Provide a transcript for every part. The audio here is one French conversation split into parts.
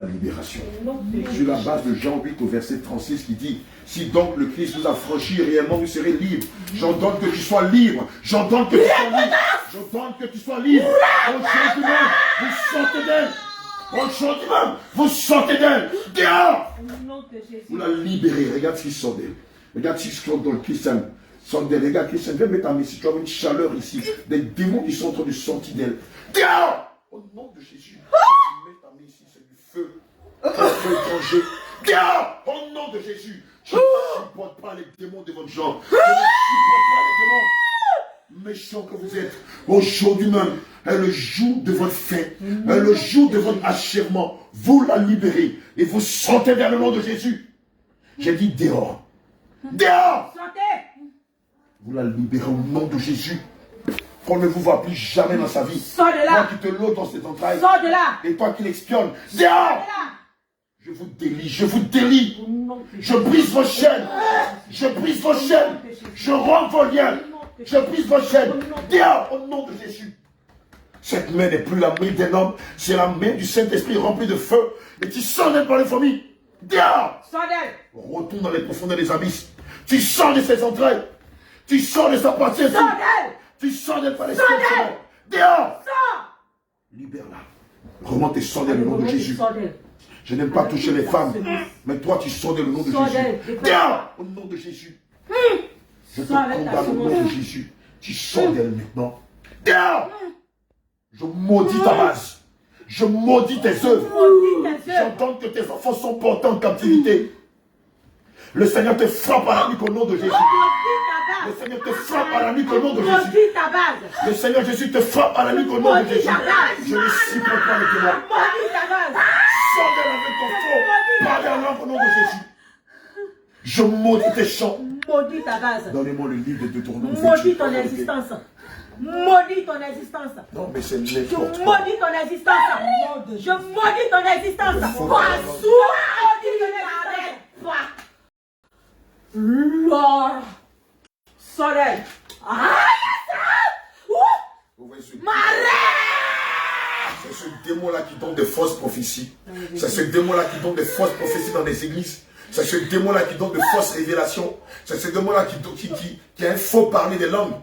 libération. Sur la base de Jean 8 au verset 36 qui dit, si donc le Christ vous a franchi réellement, vous serez libre. J'entends que tu sois libre. J'entends que tu sois libre. J'entends que tu sois libre. Aujourd'hui même, vous sortez d'elle. Aujourd'hui même, vous sortez d'elle. Dehors. Vous la libérez. Regarde ce qui sort d'elle. Regarde ce qui sort dans le Christian. Sort d'elle. Regarde Christian, viens mettre ta main ici. Tu as une chaleur ici. Des démons qui sont en train de sortir d'elle. Dehors. Au nom de Jésus. Tu mets ta main ici, c'est du feu. Un feu étranger. Dehors. Au nom de Jésus. Je ne supporte pas les démons de votre genre. Je ne supporte pas les démons méchants que vous êtes. Aujourd'hui même est le jour de votre fête, est le jour de votre achèvement. Vous la libérez et vous sortez vers le nom de Jésus. J'ai dit dehors. Dehors. Vous la libérez au nom de Jésus. Qu'on ne vous voit plus jamais dans sa vie. Sors de là. Toi qui te loges dans ses entrailles. Sors de là. Et toi qui l'expionnes. Dehors. Je vous délie, je vous délie. Je brise vos chaînes. Je brise vos chaînes. Je romps vos liens. Je brise vos chaînes. Dehors, au nom de Jésus. Cette main n'est plus la main d'un homme. C'est la main du Saint-Esprit remplie de feu. Et tu sors d'elle par les fourmis. Dehors. Sors d'elle. Retourne dans les profondeurs des abysses. Tu sors de ses entrailles. Tu sors de sa partie. Sors d'elle. Tu sors d'elle par les fourmis. Dehors. Sors. Libère-la. Remonte et sors d'elle au nom de Jésus. Sors d'elle. Je n'aime pas toucher les femmes. Mais toi, tu sors d'elle au nom de Jésus. Dehors. Au nom de Jésus. Je te condamne au nom de Jésus. Tu sors d'elle maintenant. Dehors. Je maudis ta base. Je maudis tes œuvres. J'entends que tes enfants sont portés en captivité. Le Seigneur te frappe à la nuque au nom de Jésus. Le Seigneur te frappe à la nuque au nom de Jésus. Le Seigneur Jésus te frappe à la nuque au nom de Jésus. Je ne supporte pas les témoins. Sors d'elle avec ton faux. Parlez en langue au nom de Jésus. Je maudis tes chants. Maudis ta base. Donnez-moi le livre de Deutéronome. Maudis ton existence. Maudis ton existence. Non, mais c'est Je n'importe quoi. maudis ton existence. Je maudis ton existence. Lord. Soleil. Vous voyez ce c'est ce démon-là qui donne des fausses prophéties. C'est ce démon-là qui donne des fausses prophéties dans les églises. C'est ce démon-là qui donne de fausses révélations. C'est ce démon-là qui a un faux parler des langues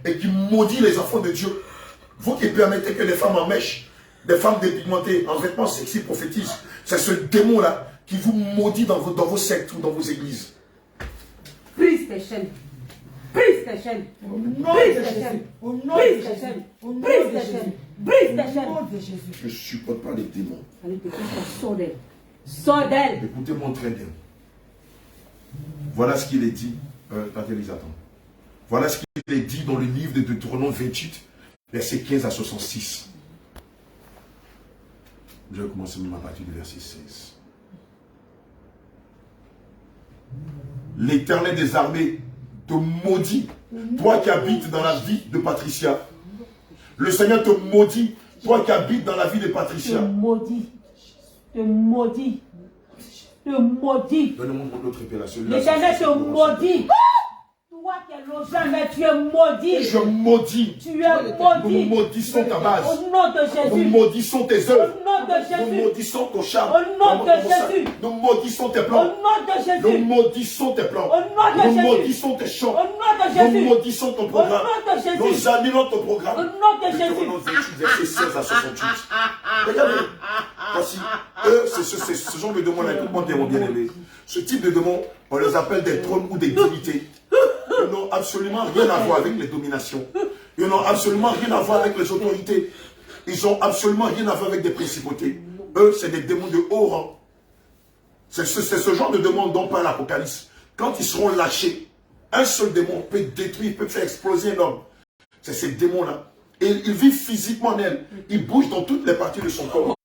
et qui maudit les enfants de Dieu. Vous qui permettez que les femmes en mèche, des femmes dépigmentées, en vêtements sexy prophétisent, c'est ce démon-là qui vous maudit dans vos sectes ou dans vos églises. Brise tes chaînes. Brise tes chaînes. Brise tes chaînes. Brise tes chaînes. Brise tes chaînes. Brise tes chaînes. Je ne supporte pas les démons. Sors d'elle. Sors d'elle. Écoutez-moi très bien. Voilà ce qu'il est dit. Attends. Voilà ce qu'il est dit dans le livre de Deutéronome 28, versets 15 à 66. Je vais commencer même à partir du verset 16. L'Éternel des armées te maudit, toi qui habites dans la vie de Patricia. Le Seigneur te maudit, toi qui habites dans la vie de Patricia. Te maudit. Te maudit. Te maudit. Donnez-moi mon autre révélation. L'Éternel te maudit. Toi qui es logé, mais tu es maudit. Je maudis. Tu es maudit. Nous maudissons ta base. Au nom de Jésus. Nous maudissons tes œuvres. Au nom de Jésus. Nous maudissons ton charme. Au nom de Jésus. Nous maudissons tes Au plans. nom de Jésus. Nous maudissons tes plans. Au nom de Nous Jésus. maudissons tes chants. Au nom de Jésus. Nous maudissons ton programme. Au nom de Jésus. Nous annulons ton programme. Au nom de Jésus. Deutéronome 28, verset 16 à 68. Regardez. Voici. Eux, c'est ce genre de démons-là. Écoute-moi bien, mon bien-aimé. Ce type de démons, on les appelle des trônes ou des divinités. Ils n'ont absolument rien à voir avec les dominations. Ils n'ont absolument rien à voir avec les autorités. Ils n'ont absolument rien à voir avec des principautés. Eux, c'est des démons de haut rang. C'est ce genre de démons dont parle l'Apocalypse. Quand ils seront lâchés, un seul démon peut détruire, peut faire exploser un homme. C'est ces démons-là. Et ils vivent physiquement en elle. Ils bougent dans toutes les parties de son corps.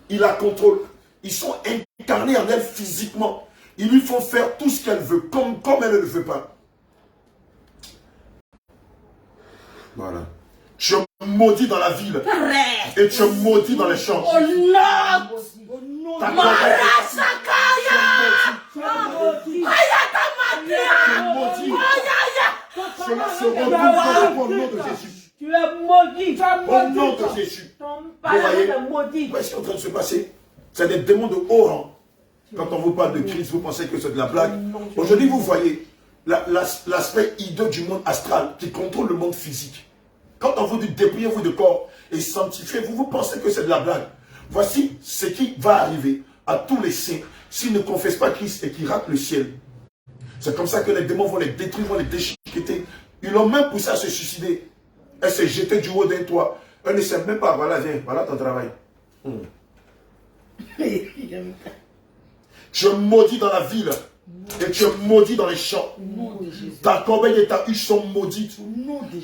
Ils la contrôlent. Ils sont incarnés en elle physiquement. Ils lui font faire tout ce qu'elle veut, comme elle ne le veut pas. Voilà. Tu es maudit dans la ville. Et tu es maudit dans les champs. Au nom. Ta cela se retrouve au nom de Jésus. Tu es maudit. Au nom de Jésus. Ton Vous père voyez, est maudit. où est-ce qui est en train de se passer? C'est des démons de haut rang. Quand on vous parle de Christ, vous pensez que c'est de la blague. Aujourd'hui, vous voyez l'aspect hideux du monde astral qui contrôle le monde physique. Quand on vous dit dépouillez-vous de corps et sanctifiez-vous, vous pensez que c'est de la blague. Voici ce qui va arriver à tous les saints s'ils ne confessent pas Christ et qu'ils ratent le ciel. C'est comme ça que les démons vont les détruire, vont les déchiqueter. Ils l'ont même poussé à se suicider. Elle s'est jetée du haut d'un toit. Elle ne sait même pas, voilà, viens, voilà ton travail. Tu es maudit dans la ville et tu es maudit dans les champs. Ta corbeille et ta huche sont maudites.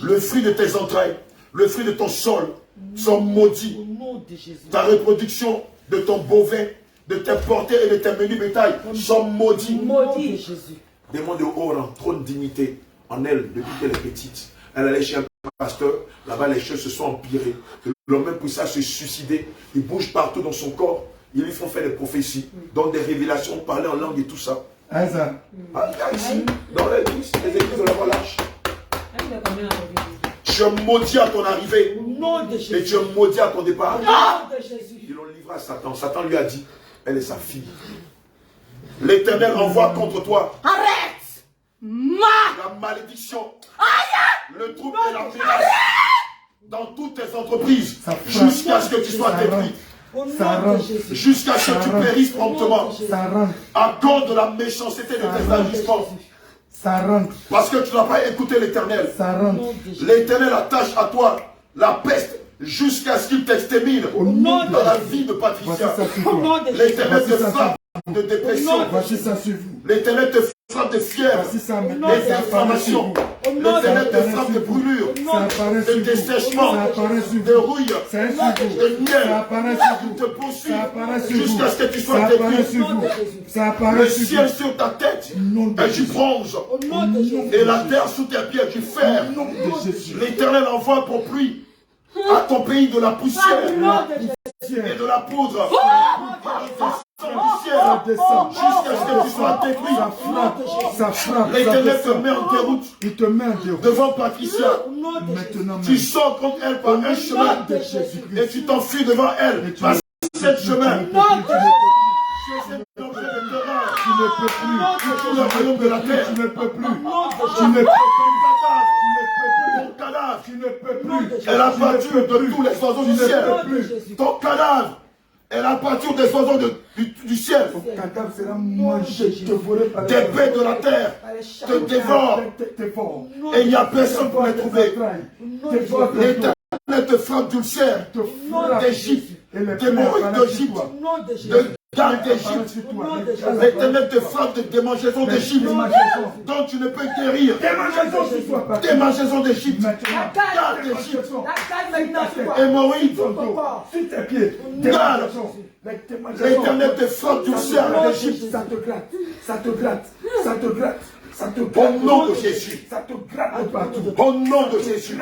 Le fruit de tes entrailles, le fruit de ton sol sont maudits. Ta reproduction de ton bovin, de tes portées et de tes menus bétail sont maudits. Démon de haut rang, trop de dignité en elle depuis qu'elle est petite. Elle allait chez un pasteur, là-bas les choses se sont empirées. L'homme même poussé à se suicider. Il bouge partout dans son corps. Ils lui font faire des prophéties, donc des révélations, parler en langue et tout ça. Ici, dans l'église, les églises de la voie lâche. Tu es maudit à ton arrivée et tu es maudit à ton départ. Ils l'ont livré à Satan. Satan lui a dit, elle est sa fille. L'Éternel envoie contre toi la malédiction, le trouble et la menace dans toutes tes entreprises jusqu'à ce que tu sois détruit. Jusqu'à ce que tu périsses promptement à cause de la méchanceté de tes agissements. Parce que tu n'as pas écouté l'Éternel. L'Éternel attache à toi la peste jusqu'à ce qu'il t'extermine dans la vie de Patricia. L'Éternel te frappe de dépression. L'Éternel te frappe de fièvre, des inflammations. L'Éternel te frappe de brûlures, de dessèchement, de rouille, de miel. Il te poursuit jusqu'à ce que tu sois détruit. Le ciel sur ta tête est du bronze et la terre sous tes pieds est du fer. L'Éternel envoie pour pluie à ton pays de la poussière et de la poudre. Jusqu'à ce que tu sois détruit. L'Éternel te met en déroute devant Patricia. Tu sors contre elle par un chemin et tu t'enfuis devant elle par sept chemins. Tu ne peux plus. Tout le royaume de la terre. Tu ne peux plus. Tu ne peux plus. Ton cadavre. Tu ne peux plus. Elle a battu de tous les oiseaux du ciel. Ton cadavre. Elle a pâture des oiseaux du ciel. Ton cadavre sera mangé, dévoré par des bêtes de la terre. Te dévorent. Et il n'y a personne pour les trouver. L'Éternel te frappe d'ulcère, d'Égypte, d'hémorroïdes d'Égypte, de garde d'Égypte. L'Éternel te frappe de démangeaisons d'Égypte, dont tu ne peux guérir. Démangeaisons d'Égypte, garde d'Égypte, hémorroïdes, garde. L'Éternel te frappe d'ulcère d'Égypte. Ça te gratte, ça te gratte, ça te gratte. Au nom de Jésus, ça te gratte partout. Au nom de Jésus,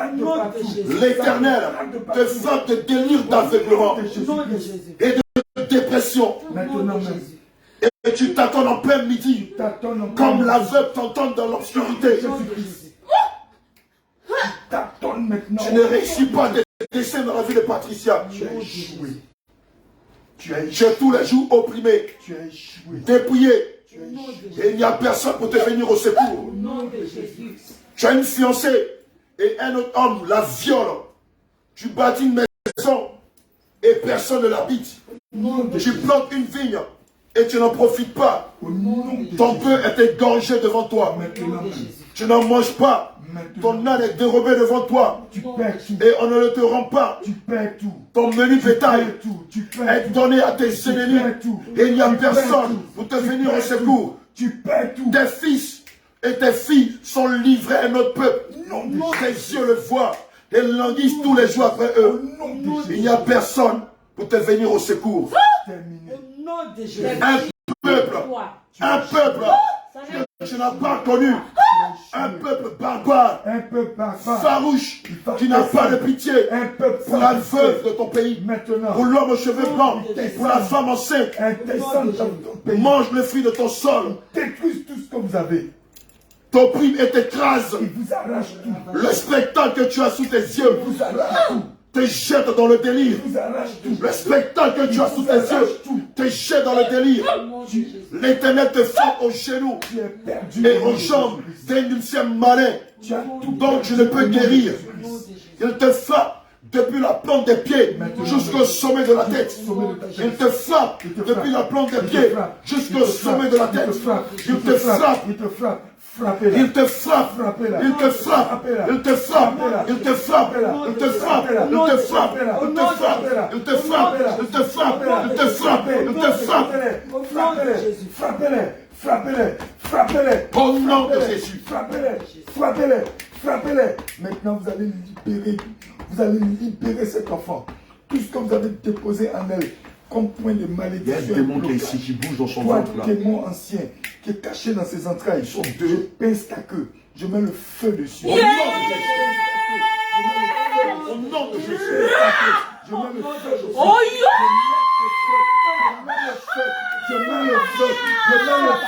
l'Éternel te frappe de délire d'aveuglement et de dépression. Et tu t'attends en plein midi, comme l'aveugle t'entend dans l'obscurité. Tu ne réussis pas à te descendre dans la vie de Patricia. Tu as échoué. Tu es tous les jours opprimé, dépouillé. Et il n'y a personne pour te venir au secours. Tu as une fiancée et un autre homme la viole. Tu bâtis une maison et personne ne l'habite. Tu plantes une vigne et tu n'en profites pas. Ton peu est égorgé devant toi. Tu n'en manges pas. Ton âne est dérobé devant toi. Et on ne le te rend pas. Ton menu bétail est donné à tes ennemis. Et il n'y a personne pour te venir au secours. Tes fils et tes filles sont livrés à notre peuple. Tes yeux le voient et languissent tous les jours après eux. Il n'y a personne pour te venir au secours. Un peuple que tu n'as pas connu. Un peuple barbare, farouche, qui n'a pas de pitié pour la veuve de ton pays, pour l'homme aux cheveux blancs, pour la femme enceinte. Mange le fruit de ton sol, détruise tout ce que vous avez. T'opprime et t'écrase. Le spectacle que tu as sous tes yeux te jette dans le délire. Nous arrache tout. Le spectacle que tu as sous tes yeux te jette dans le délire. L'Éternel te frappe aux genoux Tu es perdu. et aux jambes d'un musicien malin. Tu as tout. Donc je ne peux guérir. Il te frappe depuis la plante des pieds jusqu'au sommet de la tête. Il te frappe depuis la plante des pieds jusqu'au sommet de la tête. Il te frappe. Il te frappe. Frappez-la. Il te frappe. Frappez-la. Il te frappe. Il te frappe. Il te frappe. Il te frappe. Il te frappe. Il te frappe. Il te frappe. Il te frappe. Il te frappe. Il te frappe. Frappez-les. Frappez-les. Frappez-les. Frappez-les. Au nom de Jésus. Frappez-les. Frappez-les. Frappez-les. Maintenant, vous allez libérer. Vous allez libérer cet enfant. Tout ce que vous avez déposé en elle, comme point de malédiction. Il y a un démon qui est ici, qui bouge dans son Toi, ventre là. démon ancien, qui est caché dans ses entrailles, Ils sont deux. je pince ta queue. Je mets le feu dessus. Au nom de Jésus. Au nom de Jésus. Je mets le feu dessus. Oh Je mets le feu, je mets le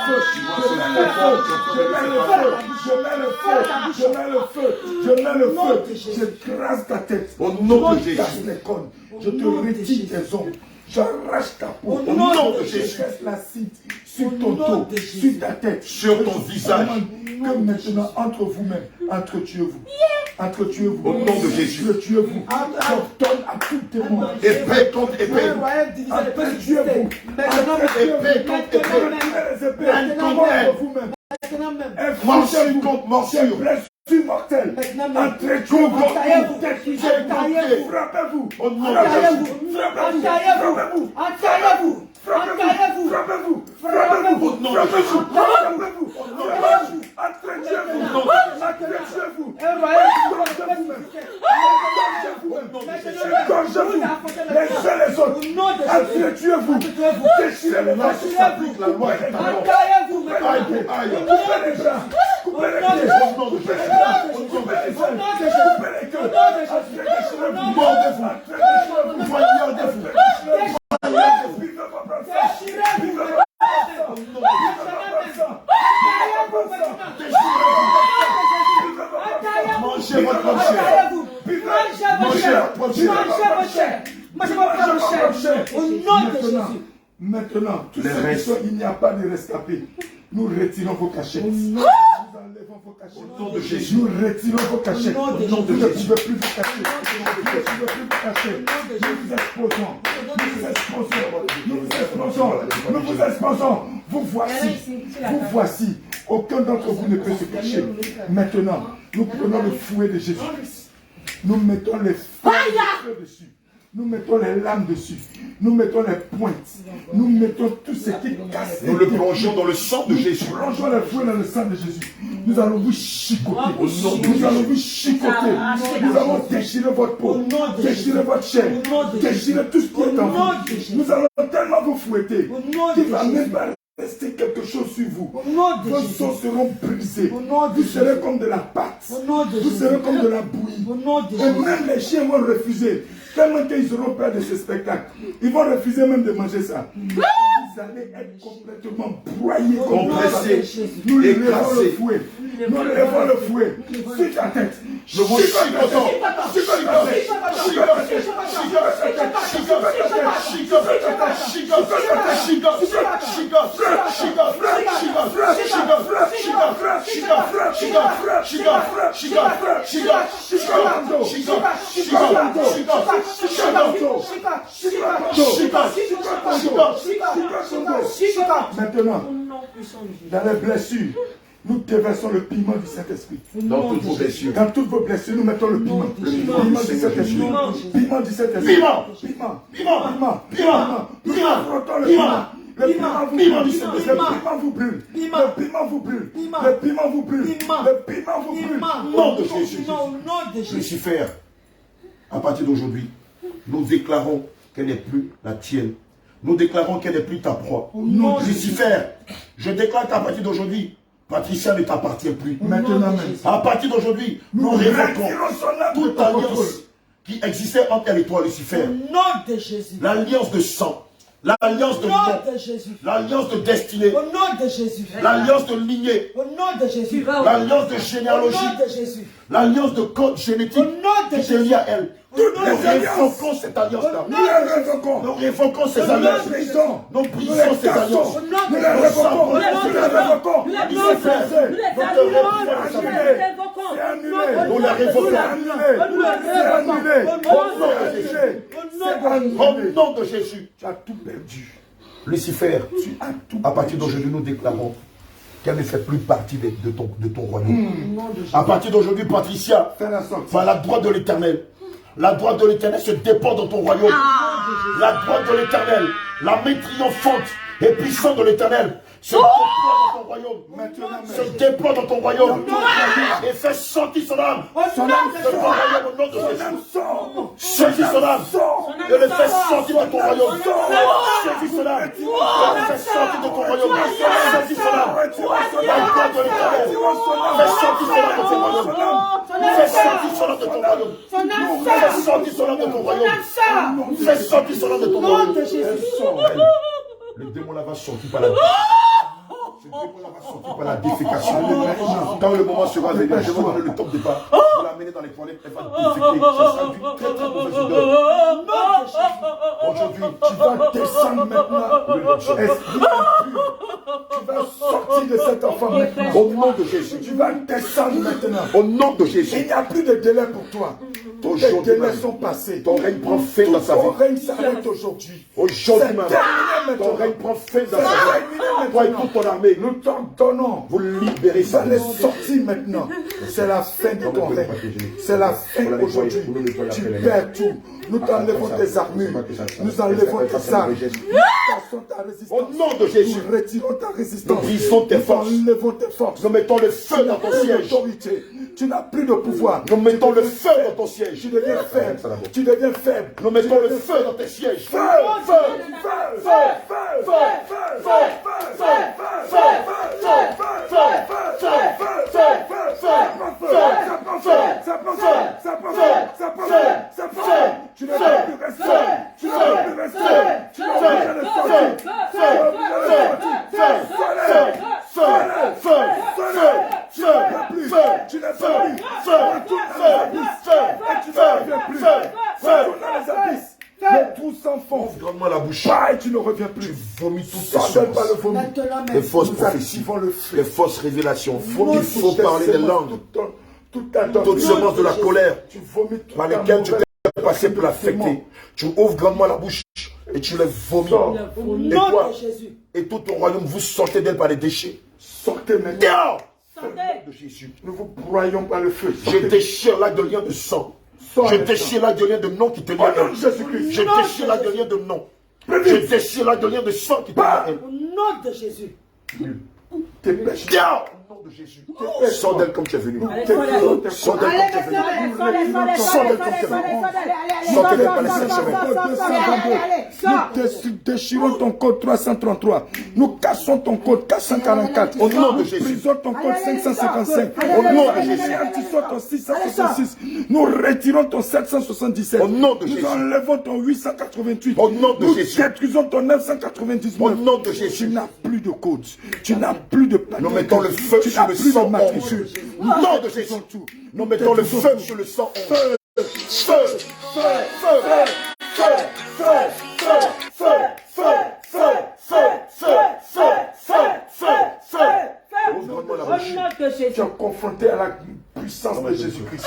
feu, je mets le feu, je mets le feu, je mets le feu, je mets le feu, je mets le feu, je crase ta tête, Au nom de je Jésus. casse les cônes, je te retire tes ongles, j'arrache ta peau, Au nom de Jésus. je laisse l'acide sur ton dos, sur ta tête, Sur ton visage. Que maintenant, entre vous-même, entretuez-vous. Entretuez-vous. Au nom de Jésus. Entretuez-vous. J'ordonne à tout démon. Épée contre épée. Entretuez-vous. Épée contre épée. Haine contre haine. Morsure contre morsure. Blessure mortelle. Entretuez-vous. Frappez-vous. Au nom de Jésus. Frappez-vous. Frappez-vous. Frappez-vous. Frappez-vous. Frappez-vous. Au nom de Jésus. Frappez-vous. Entretuez-vous. Entretuez-vous. Gorgez-vous. Les uns les autres. Entretuez-vous. Déchirez les bras. S'applique la loi et ta mort. Aïe pour aïe. Coupez les bras. Coupez les pieds. Au nom de Jésus. Coupez les ailes. Coupez les queues. Entretuez-vous. Mordez-vous. Poignardez-vous. Mangez votre propre chair. Maintenant, tous Les ceux qui restes. sont, il n'y a pas de rescapés. Nous retirons vos cachettes. Nous enlevons vos cachettes. Au nom de Jésus. Nous retirons vos cachettes. Au nom de Vous ne Jésus. pouvez plus vous cacher. Vous ne pouvez plus vous cacher. Nous vous exposons. Nous vous exposons. Nous vous exposons. Nous vous exposons. Vous voici. Vous voici. Aucun d'entre vous ne peut se cacher. Maintenant, nous prenons le fouet de Jésus. Nous mettons les feux dessus. Nous mettons les lames dessus. Nous mettons les pointes. Nous mettons tout ce qui casse. Nous le plongeons dans le sang de Jésus. Plongeons le fouet dans le sang de Jésus. Nous allons vous chicoter. Au nom de Nous allons Jésus. vous chicoter. Nous allons déchirer votre peau. Déchirer votre chair. Déchirer tout ce qui est en vous. Nous allons tellement vous fouetter qu'il ne va même pas rester quelque chose sur vous. Vos os seront brisés. Vous serez comme de la pâte. Vous serez comme de la bouillie. Et même les chiens vont refuser. Tellement qu'ils auront peur de ce spectacle. Ils vont refuser même de manger ça. Vous allez être complètement broyés. Compressés. Nous levons le Écrasés. fouet. Nous levons le fouet sur ta tête. Je vous chicotant. Maintenant, dans les blessures, nous déversons le piment du Saint-Esprit. Dans toutes vos blessures. Dans toutes vos blessures, nous mettons le piment. Le piment du Saint-Esprit. Piment du Saint-Esprit. Piment. Piment. Piment. Piment. Piment. Nous Piment. affrontons le Piment. piment. Le piment vous Piment brûle. du Saint-Esprit. Le piment vous brûle. Le piment vous brûle. Le piment vous brûle. Le piment vous brûle. Nom de Jésus. Lucifer, à partir d'aujourd'hui, nous déclarons qu'elle n'est plus la tienne. Nous déclarons qu'elle n'est plus ta proie. Lucifer, je déclare qu'à partir d'aujourd'hui, Patricia ne t'appartient plus. Maintenant même. À partir d'aujourd'hui, nous révocons toute alliance qui existait entre elle et toi, Lucifer. Nom de Jésus. L'alliance de sang, L'alliance de Au nom. nom de Jésus. L'alliance de destinée. Au nom de Jésus. L'alliance de lignée. Au nom de Jésus. L'alliance de Au généalogie. nom de Jésus. L'alliance de code génétique Au nom de qui te Jésus. lie à elle. Nous Nous révoquons cette alliance-là. Nous les révoquons. Nous révoquons ces Nous les alliances. brisons. Nous Nous brisons les ces cassons. alliances. Nous les révoquons. Nous les révoquons. Nous les Nous les annulons. faisons. Nous les C'est annulons. annulé. Nous les C'est annulé. Nous les révoquons. C'est annulé. C'est annulé. Au nom de Jésus. Tu as tout perdu. Lucifer, Tu as tout à partir d'aujourd'hui, nous déclarons qu'elle ne fait plus partie de ton royaume. À partir d'aujourd'hui, Patricia, Fais la sortie. par la droite de l'Éternel, la droite de l'Éternel se dépend dans ton royaume. La droite de l'Éternel, la main triomphante et puissante de l'Éternel se déploie dans ton royaume. Se déploie dans ton royaume. Et fait sortir son âme. Son âme De ton sort. royaume au nom de Son Jésus. âme sort. Saisis son âme. Sort. Et le fais sortir de ton royaume. Saisis son âme. Et le fais sortir de ton royaume. Saisis son âme. La droite de l'Éternel. Fais sortir son âme de ton royaume. Fais sortir son âme de ton royaume. Fais sortir son âme de ton royaume. Fais sortir son âme de ton royaume. Le démon là va sortir par la ce démon là va sortir par la défécation. Quand le moment sera venu, je vais donner le top départ. Je vais l'amener dans les toilettes, elle va déféquer. Ça sera d'une très très mauvaise odeur. Aujourd'hui, Tu vas descendre maintenant. Esprit impur. Tu vas sortir de cet enfant maintenant. au nom de Jésus. Tu vas descendre maintenant. Au nom de Il Jésus. n'y a plus de délai pour toi. Tous les Aujourd'hui délais même, sont passés. ton règne prend fin dans sa Ton vie. règne s'arrête aujourd'hui. Aujourd'hui C'est même, terminé ton maintenant. règne prend fin dans C'est sa vie. terminé Toi et maintenant. toute ton armée, Nous t'ordonnons. vous libérez Ça ça. les sortir maintenant. C'est la fin de ton règne. C'est la fin aujourd'hui. Tu perds tout. Nous t'enlevons tes armures. Nous enlevons tes armes. Nous cassons ta Au résistance. nom de Jésus, Nous retirons ta résistance. nous brisons tes Nous forces. enlevons tes forces. Nous mettons le feu dans ton siège. Autorité. Tu n'as plus de pouvoir. Nous mettons le feu dans ton siège. Tu deviens faible. Tu deviens faible. Nous mettons le feu dans tes sièges. Feu, feu, feu, feu, feu, feu, feu, feu, feu, feu, feu, tu ne peux plus rester. Tu ne peux plus rester. Tu n'as obligé de sortir. Tu es obligé de sortir. Tu n'es pas plus. Retourne dans les abysses. Et tu ne reviens plus. Retourne dans les abysses. Le tout s'enfonce. Ouvre-moi la bouche. Pas et tu ne reviens plus. Vomis toutes tes Sors par le semences. vomi. Les fausses Nous prophéties. activons le feu. Les fausses révélations. Il faut parler des langues. Toutes semences de la colère par lesquelles tu t'es passé pour l'affecter. Tu ouvres grandement la bouche et tu les vomis. Au Et nom toi, de Jésus. et tout ton royaume, vous sortez d'elle par les déchets. Sortez maintenant. Dehors! Au Sortez. nom de Jésus. Nous vous broyons par le feu. Je déchire là de lien de sang. Je déchire là de lien de nom qui te lie à Au nom elle. de Jésus-Christ. Je déchire là de lien de nom. Je déchire là de lien de sang qui te lie à elle. Au nom de Jésus. Dépêche. Dehors! Au nom de Jésus. Sors d'elle comme tu es venu. Allez, Sors d'elle comme tu es venu. Nous déchirons ton code 333. Nous cassons ton code 444. Au nom de Nous Jésus. brisons ton code 555. Au nom de Jésus. Nous ton 666. Nous retirons ton 777. Au nom de Nous Jésus. enlevons ton 888. Au nom de Nous Jésus. détruisons ton 999. Au nom de Jésus. Tu n'as plus de code. Tu n'as plus de panique. Nous mettons le feu Tu sur n'as le plus de 111. matricule. Au nom de Jésus. Nous mettons le feu sur le 111. Feu! Feu! Feu! Feu! Feu! Feu! Feu! Feu! Feu! Feu! Feu! Feu! Feu! Feu! Feu! Ouvre-moi la Au bouche. nom de Jésus. Tu es confronté à la puissance de Jésus-Christ.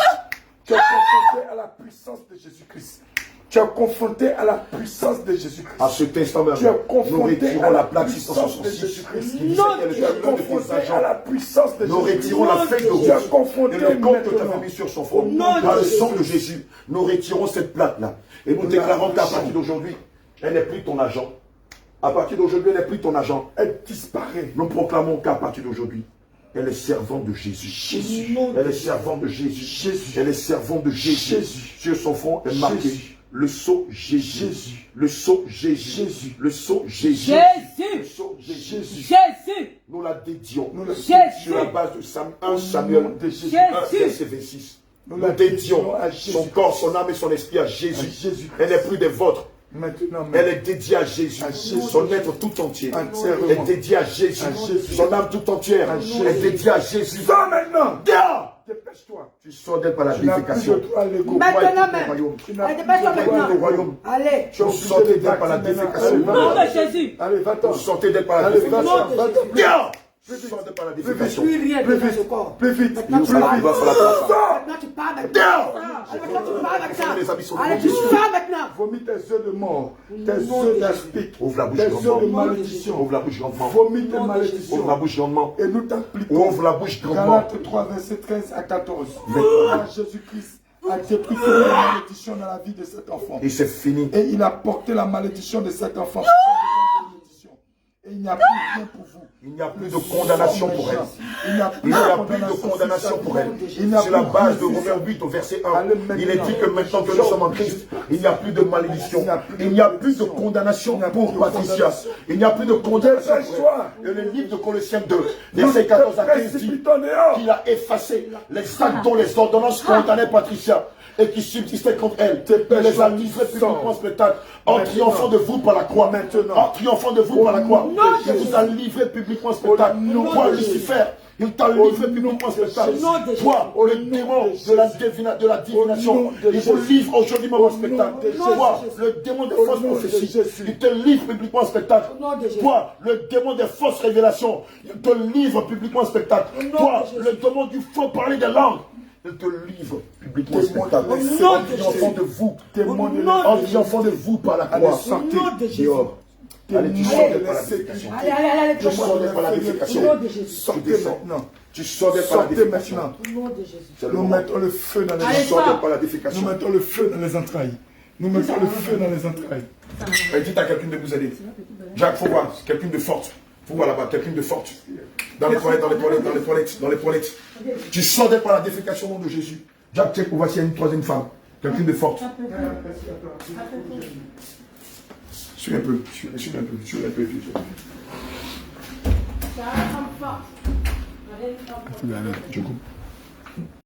Tu es confronté à la puissance de Jésus-Christ. Tu es confronté à la puissance de Jésus-Christ. À cet instant même, Tu es nous confronté retirons à la la plaque puissance de 666 Jésus-Christ. qui disait qu'elle Tu était es l'un de tes confronté à agents. la puissance de Nous Jésus-Christ. retirons la feuille de Tu es rouge confronté et le compte que tu maintenant. avais mis sur son front. Au nom Par de le sang Jésus. de Jésus, nous retirons cette plaque-là. Et nous déclarons qu'à partir d'aujourd'hui, elle n'est plus ton agent. À partir d'aujourd'hui, elle n'est plus ton agent. Elle disparaît. Nous proclamons qu'à partir d'aujourd'hui, elle est servante de Jésus. Jésus. Elle est servante de Jésus. Jésus. Elle est servante de Jésus. Jésus. Sur son front est marqué Jésus. le sceau Jésus. Jésus. Le sceau Jésus. Jésus. Le sceau Jésus. Jésus. Le sceau Jésus. Jésus. Nous la dédions Nous le Jésus. sur la base de 1 Au Samuel nom de Jésus. Jésus. 1, verset 26. Nous Nous la dédions dédions à son Jésus. corps, son âme et son esprit à Jésus. À Jésus-Christ. Elle n'est plus des vôtres, Maintenant, Elle est dédiée à Jésus. Son être tout entier. Elle est dédiée à Jésus. Son âme tout entière. Elle est dédiée à Jésus. Sors maintenant. Dépêche-toi. Tu sors d'elle par la défécation. Maintenant même. Allez, dépêche-toi maintenant. Allez. Tu sortais d'elle par la défécation. Au nom de Jésus. Allez, va-t'en. Vous sortez d'elle par la Allez, défécation. va-t'en. Tu sors d'elle par la Plus défécation. Plus rien plus dans vite, ce corps. plus vite, Maintenant, plus tu parles. vite. Maintenant, tu parles avec ça. Dehors. Maintenant, tu parles avec ça. Les habits sont Allez, tu tombés. parles maintenant. Vomis tes œufs de mort, tes œufs d'aspic, Ouvre la bouche tes grandement. œufs de malédiction. Ouvre la bouche grandement. Vomis tes Ouvre la malédictions. bouche grandement. Et nous t'appliquons. Ouvre la bouche grandement. Galates 3, verset 13 à 14. Car Jésus-Christ a dépris toute la malédiction dans la vie de cet enfant. Et c'est fini. Et il a porté la malédiction de cet enfant. Et il n'y a plus rien pour vous. Il n'y a plus de condamnation pour elle. Il n'y a Il n'y a plus de condamnation pour elle. Sur la base de Romains 8 au verset 1, il est dit que maintenant que nous sommes en Christ, il n'y a plus de malédiction. Il n'y a plus de condamnation pour Patricia. Il n'y a plus de condamnation pour elle. Et le livre de Colossiens 2, verset 14 à 15 dit qu'il a effacé les actes dont les ordonnances condamnaient Patricia et qui subsistaient contre elle. Il les a livrés publiquement en spectacle en triomphant de vous par la croix. En triomphant de vous par la croix. Il vous a livré publiquement en spectacle. Toi, Lucifer, il t'a livré publiquement en spectacle. Toi, le démon de la divination, il vous livre aujourd'hui même en spectacle. Toi, le démon des fausses prophéties, il te livre publiquement en spectacle. Toi, le démon des fausses révélations, il te livre publiquement en spectacle. Toi, le démon du faux parler des langues, il te livre publiquement en spectacle. En triomphant de vous, en triomphant de vous par la croix. Dehors. Allez, tu sors d'elle par la défécation. Allez, Tu sors d'elle par la défécation. Sortez maintenant. Tu sors d'elle par la Sortez défécation. maintenant. Au nom de Jésus. Nous mettons le feu dans les Tu entrailles. sors d'elle par la Nous défécation. mettons le feu dans les entrailles. Nous mettons le feu dans les entrailles. Et dites à quelqu'un de vous aider. Jacques, faut voir. Quelqu'un de forte. Faut voir là-bas. Quelqu'un de forte. Dans les toilettes, dans les toilettes, dans les toilettes, dans les toilettes. Tu sors d'elle par la défécation au nom de Jésus. Jacques, check pour voir s'il y a une troisième femme. Quelqu'un de forte. Suis un peu. Suis un peu. Suis un peu. Je coupe.